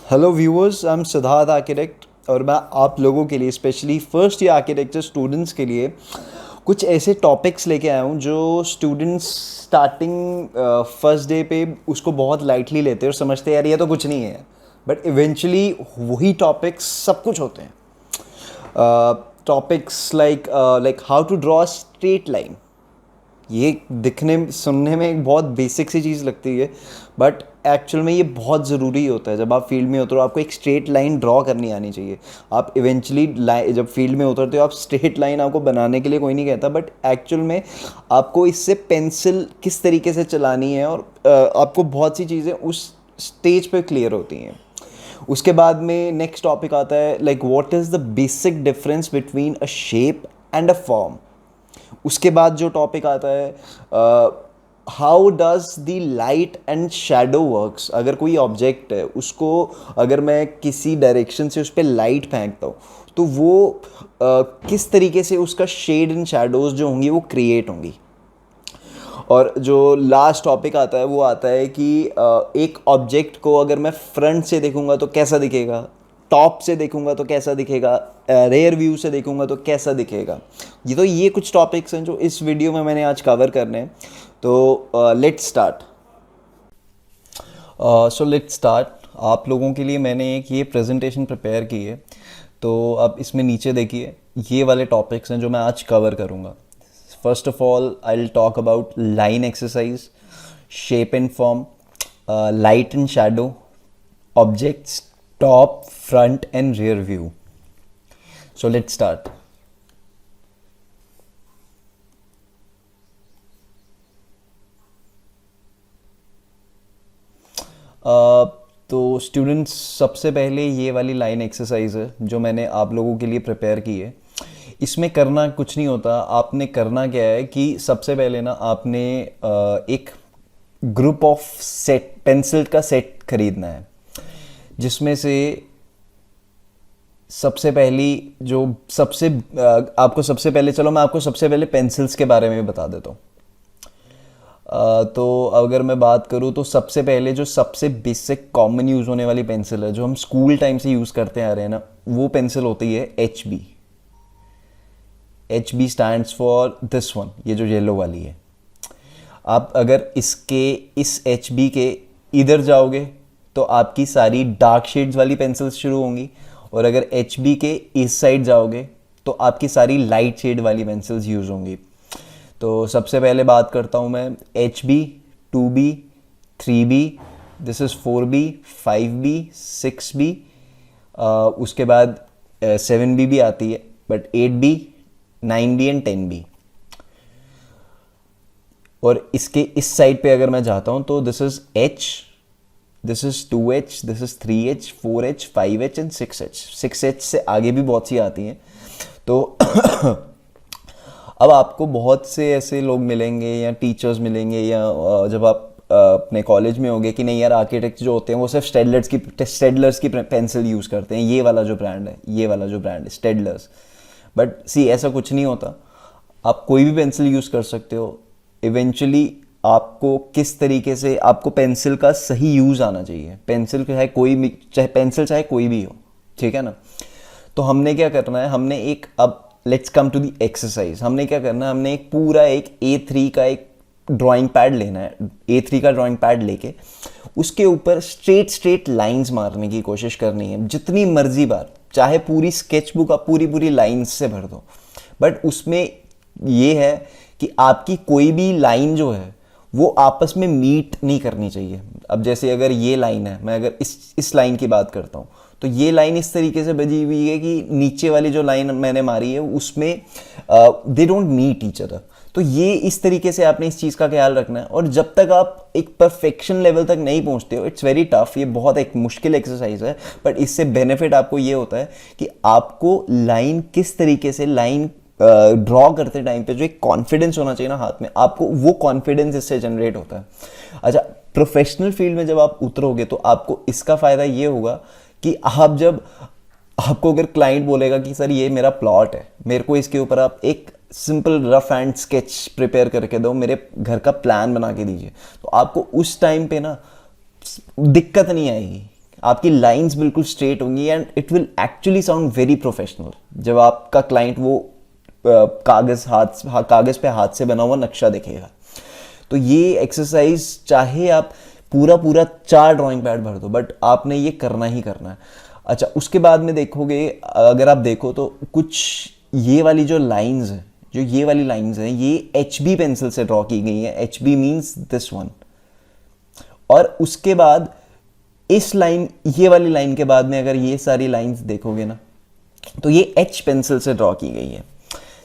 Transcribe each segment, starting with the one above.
Hello viewers, I am Siddharth architect और मैं आप लोगों के लिए specially first year architecture students के लिए कुछ ऐसे टॉपिक्स लेके आया हूँ जो स्टूडेंट्स स्टार्टिंग फर्स्ट डे पे उसको बहुत लाइटली लेते हैं और समझते हैं यार ये तो कुछ नहीं है, बट इवेंचुअली वही टॉपिक्स सब कुछ होते हैं। Topics like how to draw straight line. ये दिखने सुनने में एक बहुत बेसिक सी चीज़ लगती है, बट एक्चुअल में ये बहुत ज़रूरी होता है। जब आप फील्ड में उतरो आपको एक स्ट्रेट लाइन ड्रॉ करनी आनी चाहिए। आप इवेंचुअली जब फील्ड में उतरते हो आप स्ट्रेट लाइन आपको बनाने के लिए कोई नहीं कहता, बट एक्चुअल में आपको इससे पेंसिल किस तरीके से चलानी है और आपको बहुत सी चीज़ें उस स्टेज पे क्लियर होती हैं। उसके बाद में नेक्स्ट टॉपिक आता है like what is the basic difference between a shape and a form. उसके बाद जो टॉपिक आता है how does the light and shadow works. अगर कोई ऑब्जेक्ट है उसको अगर मैं किसी डायरेक्शन से उस पर लाइट फेंकता हूँ तो वो किस तरीके से उसका शेड एंड शैडोज जो होंगी वो क्रिएट होंगी। और जो लास्ट टॉपिक आता है वो आता है कि एक ऑब्जेक्ट को अगर मैं फ्रंट से देखूंगा तो कैसा दिखेगा, टॉप से देखूंगा तो कैसा दिखेगा, रेयर व्यू से देखूंगा तो कैसा दिखेगा। ये कुछ टॉपिक्स हैं जो इस वीडियो में मैंने आज कवर करने हैं। तो let's start. So let's start. आप लोगों के लिए मैंने एक ये प्रेजेंटेशन प्रिपेयर की है, तो अब इसमें नीचे देखिए ये वाले टॉपिक्स हैं जो मैं आज कवर करूँगा। First of all, I'll talk about line exercise, shape and form, light and shadow, objects, top, front and rear view. So let's start. तो स्टूडेंट्स सबसे पहले ये वाली लाइन एक्सरसाइज है जो मैंने आप लोगों के लिए प्रिपेयर की है। इसमें करना कुछ नहीं होता, आपने करना क्या है कि सबसे पहले ना आपने एक ग्रुप ऑफ सेट पेंसिल का सेट खरीदना है, जिसमें से सबसे पहली जो सबसे आपको सबसे पहले चलो मैं आपको सबसे पहले पेंसिल्स के बारे में बता देता हूँ। तो अगर मैं बात करूँ तो सबसे पहले जो सबसे बेसिक कॉमन यूज़ होने वाली पेंसिल है जो हम स्कूल टाइम से यूज़ करते आ रहे हैं ना, वो पेंसिल होती है HB। HB stands for this one, ये जो येलो वाली है। आप अगर इसके इस HB के इधर जाओगे तो आपकी सारी डार्क शेड्स वाली पेंसिल्स शुरू होंगी, और अगर HB के इस साइड जाओगे तो आपकी सारी लाइट शेड वाली पेंसिल्स यूज़ होंगी। तो सबसे पहले बात करता हूँ मैं HB, 2B, 3B, this is 4B, 5B, 6B, उसके बाद 7B भी आती है, but 8B, 9B and 10B। और इसके इस साइड पे अगर मैं जाता हूँ तो this is H, this is 2H, this is 3H, 4H, 5H and 6H। 6H से आगे भी बहुत सी आती हैं। तो अब आपको बहुत से ऐसे लोग मिलेंगे या टीचर्स मिलेंगे या जब आप अपने कॉलेज में होंगे कि नहीं यार आर्किटेक्ट जो होते हैं वो सिर्फ स्टेडलर्स की पेंसिल यूज़ करते हैं, ये वाला जो ब्रांड है, ये वाला जो ब्रांड है स्टेडलर्स। बट सी ऐसा कुछ नहीं होता, आप कोई भी पेंसिल यूज़ कर सकते हो। इवेंचुअली आपको किस तरीके से आपको पेंसिल का सही यूज़ आना चाहिए। पेंसिल चाहे कोई भी चाहे कोई भी हो, ठीक है ना। तो हमने क्या करना है, हमने एक अब let's come to the exercise. हमने क्या करना है, हमने एक पूरा एक A3 का एक ड्राइंग पैड लेना है। A3 का ड्राइंग पैड लेके उसके ऊपर स्ट्रेट लाइंस मारने की कोशिश करनी है जितनी मर्जी बार, चाहे पूरी स्केचबुक आप पूरी लाइंस से भर दो। बट उसमें ये है कि आपकी कोई भी लाइन जो है वो आपस में मीट नहीं करनी चाहिए। अब जैसे अगर ये लाइन है, मैं अगर इस लाइन की बात करता हूँ तो ये लाइन इस तरीके से बजी हुई है कि नीचे वाली जो लाइन मैंने मारी है उसमें they don't meet each other. तो ये इस तरीके से आपने इस चीज़ का ख्याल रखना है। और जब तक आप एक परफेक्शन लेवल तक नहीं पहुंचते हो, इट्स वेरी टफ, ये बहुत एक मुश्किल एक्सरसाइज है, बट इससे बेनिफिट आपको ये होता है कि आपको लाइन किस तरीके से लाइन ड्रॉ करते टाइम पे जो एक कॉन्फिडेंस होना चाहिए ना हाथ में, आपको वो कॉन्फिडेंस इससे जनरेट होता है। अच्छा, प्रोफेशनल फील्ड में जब आप उतरोगे तो आपको इसका फ़ायदा ये होगा कि आप जब आपको अगर क्लाइंट बोलेगा कि सर ये मेरा प्लॉट है, मेरे को इसके ऊपर आप एक simple rough and sketch prepare करके दो, मेरे घर का प्लान बना के दीजिए, तो आपको उस टाइम पे ना दिक्कत नहीं आएगी। आपकी लाइंस बिल्कुल स्ट्रेट होंगी and it will actually sound very professional जब आपका क्लाइंट वो कागज़ पे हाथ से बना हुआ नक्शा देखेगा। तो ये एक्सरसाइज चाहे आप पूरा पूरा 4 ड्राइंग पैड भर दो, बट आपने ये करना ही करना है। अच्छा, उसके बाद में देखोगे, अगर आप देखो तो कुछ ये वाली जो लाइंस है, जो ये वाली लाइंस हैं, ये HB पेंसिल से ड्रॉ की गई है। HB means this one. और उसके बाद इस लाइन, ये वाली लाइन के बाद में अगर ये सारी लाइंस देखोगे ना, तो ये H पेंसिल से ड्रॉ की गई है।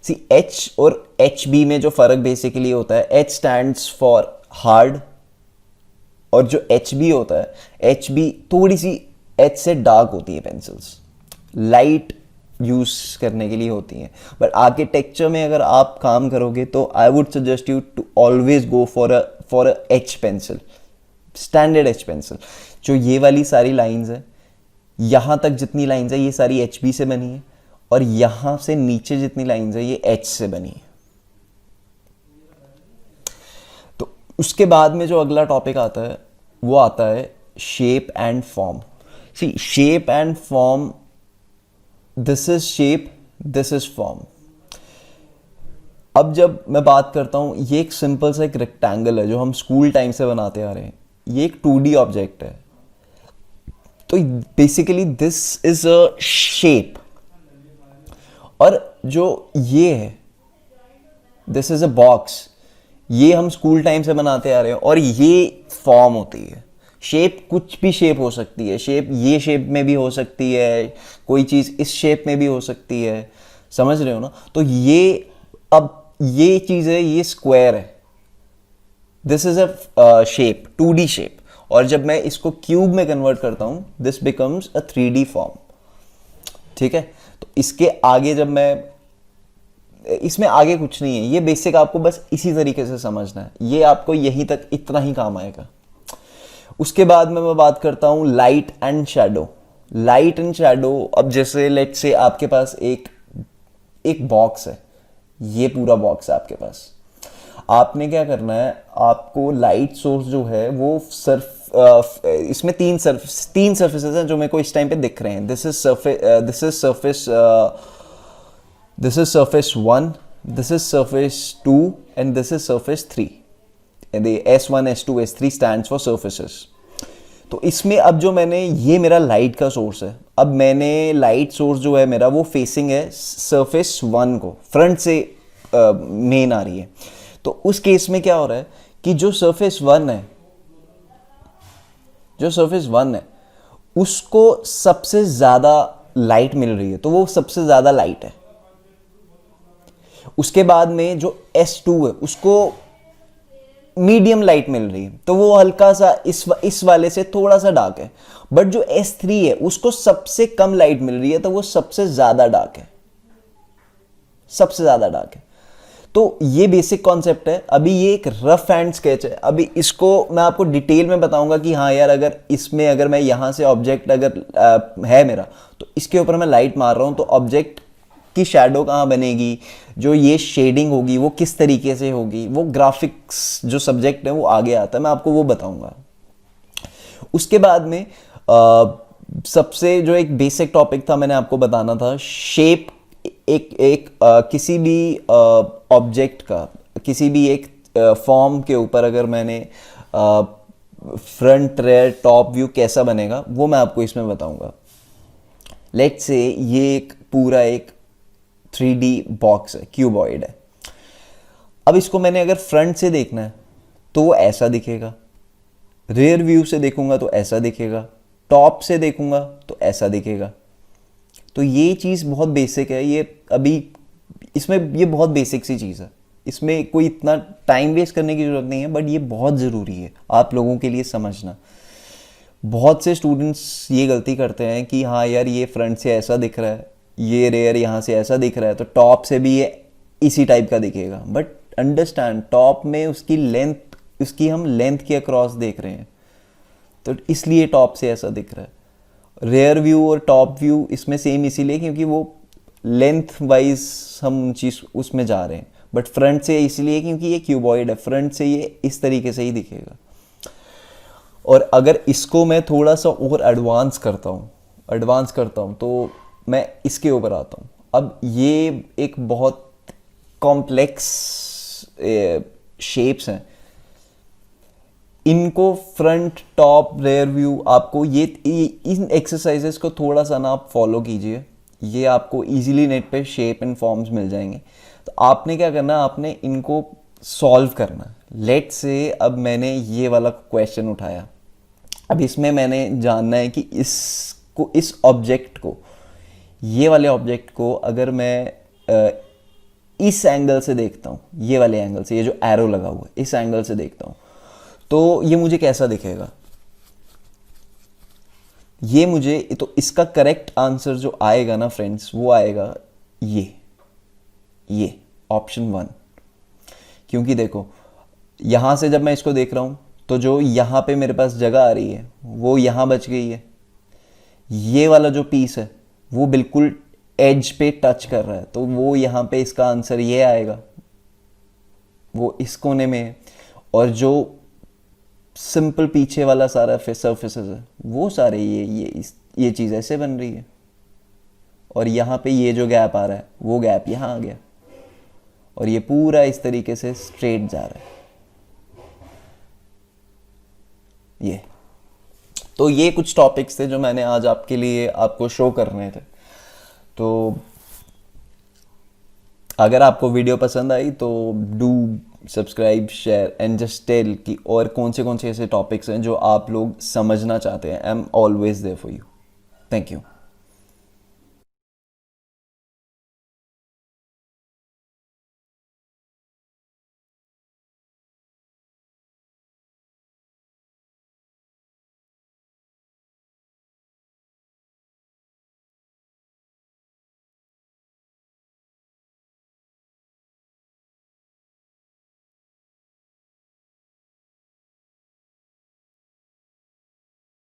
सी H और HB में जो फर्क बेसिकली होता है, H स्टैंड्स फॉर हार्ड, और जो HB होता है, HB थोड़ी सी H से डार्क होती है पेंसिल्स, लाइट यूज करने के लिए होती हैं। बट आर्किटेक्चर में अगर आप काम करोगे तो I would suggest you to always go for a H pencil, standard H pencil. जो ये वाली सारी लाइंस है, यहाँ तक जितनी लाइंस है ये सारी HB से बनी है, और यहाँ से नीचे जितनी लाइंस है ये H से बनी है। तो उसके बाद में जो अगला टॉपिक आता है वो आता है shape and form. See shape and form, this is shape, this is form. अब जब मैं बात करता हूं, ये एक सिंपल सा एक रेक्टेंगल है जो हम स्कूल टाइम से बनाते आ रहे हैं। ये एक 2D ऑब्जेक्ट है। तो basically this is a shape, और जो ये है दिस इज अ बॉक्स, ये हम स्कूल टाइम से बनाते आ रहे हैं, और ये फॉर्म होती है। शेप कुछ भी शेप हो सकती है, शेप ये शेप में भी हो सकती है, कोई चीज़ इस शेप में भी हो सकती है, समझ रहे हो ना। तो ये, अब ये चीज़ है, ये स्क्वायर है, this is a shape, 2D shape. और जब मैं इसको क्यूब में कन्वर्ट करता हूँ, this becomes a 3D form. ठीक है, तो इसके आगे जब मैं, इसमें आगे कुछ नहीं है, ये बेसिक आपको बस इसी तरीके से समझना है, ये आपको यहीं तक इतना ही काम आएगा। उसके बाद में मैं बात करता हूं light and shadow. Light and shadow, अब जैसे लेट्स से आपके पास एक बॉक्स है, ये पूरा बॉक्स है आपके पास। आपने क्या करना है, आपको लाइट सोर्स जो है वो इसमें तीन सर्फेसेस हैं जो मेरे को इस टाइम पे दिख रहे हैं। This is surface 1, this is surface 2 and this is surface 3। S1, S2, S3 stands for surfaces. तो इसमें अब जो मैंने, ये मेरा लाइट का सोर्स है। अब मैंने लाइट सोर्स जो है मेरा, वो फेसिंग है सरफेस 1 को, फ्रंट से मेन आ रही है। तो उस केस में क्या हो रहा है कि जो सरफेस 1 है उसको सबसे ज्यादा लाइट मिल रही है, तो वो सबसे ज्यादा लाइट है। उसके बाद में जो S2 है उसको मीडियम लाइट मिल रही है, तो वो हल्का सा इस वाले से थोड़ा सा डार्क है। बट जो S3 है उसको सबसे कम लाइट मिल रही है, तो वो सबसे ज्यादा डार्क है, सबसे ज्यादा डार्क है। तो ये बेसिक कॉन्सेप्ट है। अभी ये एक रफ हैंड स्केच है, अभी इसको मैं आपको डिटेल में बताऊंगा कि हाँ यार, अगर इसमें अगर मैं यहां से ऑब्जेक्ट अगर है मेरा, तो इसके ऊपर मैं लाइट मार रहा हूं, तो ऑब्जेक्ट की शैडो कहाँ बनेगी, जो ये शेडिंग होगी वो किस तरीके से होगी, वो ग्राफिक्स जो सब्जेक्ट है वो आगे आता है, मैं आपको वो बताऊंगा। उसके बाद में सबसे जो एक बेसिक टॉपिक था मैंने आपको बताना था, शेप। किसी भी ऑब्जेक्ट का, किसी भी एक फॉर्म के ऊपर अगर मैंने फ्रंट, रेयर, टॉप व्यू कैसा बनेगा वो मैं आपको इसमें बताऊंगा। लेट्स से ये एक पूरा एक 3D बॉक्स है, क्यूबॉइड है। अब इसको मैंने अगर फ्रंट से देखना है तो वो ऐसा दिखेगा, रेयर व्यू से देखूंगा तो ऐसा दिखेगा, टॉप से देखूंगा तो ऐसा दिखेगा। तो ये चीज़ बहुत बेसिक है, ये अभी इसमें ये बहुत बेसिक सी चीज़ है, इसमें कोई इतना टाइम वेस्ट करने की ज़रूरत नहीं है, बट ये बहुत ज़रूरी है आप लोगों के लिए समझना। बहुत से स्टूडेंट्स ये गलती करते हैं कि हाँ यार, ये फ्रंट से ऐसा दिख रहा है, ये रेयर यहाँ से ऐसा दिख रहा है, तो टॉप से भी ये इसी टाइप का दिखेगा। बट अंडरस्टैंड, टॉप में उसकी लेंथ, उसकी हम लेंथ के अक्रॉस देख रहे हैं, तो इसलिए टॉप से ऐसा दिख रहा है। रेयर व्यू और टॉप व्यू इसमें सेम इसीलिए क्योंकि वो लेंथ वाइज हम चीज़ उसमें जा रहे हैं। बट फ्रंट से इसलिए क्योंकि ये क्यूबॉइड है, फ्रंट से ये इस तरीके से ही दिखेगा। और अगर इसको मैं थोड़ा सा और एडवांस करता हूँ तो मैं इसके ऊपर आता हूँ। अब ये एक बहुत कॉम्प्लेक्स शेप्स हैं, इनको फ्रंट टॉप रेयर व्यू आपको इन एक्सरसाइजेस को थोड़ा सा ना आप फॉलो कीजिए, ये आपको इजीली नेट पे शेप एंड फॉर्म्स मिल जाएंगे। तो आपने क्या करना है, आपने इनको सॉल्व करना। लेट से अब मैंने ये वाला क्वेश्चन उठाया, अब इसमें मैंने जानना है कि इस ऑब्जेक्ट को, ये वाले ऑब्जेक्ट को अगर मैं इस एंगल से देखता हूँ, ये वाले एंगल से, ये जो एरो लगा हुआ है इस एंगल से देखता हूँ, तो ये मुझे कैसा दिखेगा। तो इसका करेक्ट आंसर जो आएगा ना फ्रेंड्स, वो आएगा ये ऑप्शन 1। क्योंकि देखो यहां से जब मैं इसको देख रहा हूं तो जो यहां पे मेरे पास जगह आ रही है वो यहां बच गई है, ये वाला जो पीस है वो बिल्कुल एज पे टच कर रहा है, तो वो यहां पे इसका आंसर ये आएगा, वो इस कोने में है। और जो सिंपल पीछे वाला सारा सर्फेसेस है वो सारे ये चीज़ ऐसे बन रही है, और यहाँ पे ये जो गैप आ रहा है वो गैप यहाँ आ गया, और ये पूरा इस तरीके से स्ट्रेट जा रहा है। तो ये कुछ टॉपिक्स थे जो मैंने आज आपके लिए आपको शो करने थे। तो अगर आपको वीडियो पसंद आई तो do subscribe, share and just tell कि और कौन से ऐसे टॉपिक्स हैं जो आप लोग समझना चाहते हैं। I am always there for you. Thank you.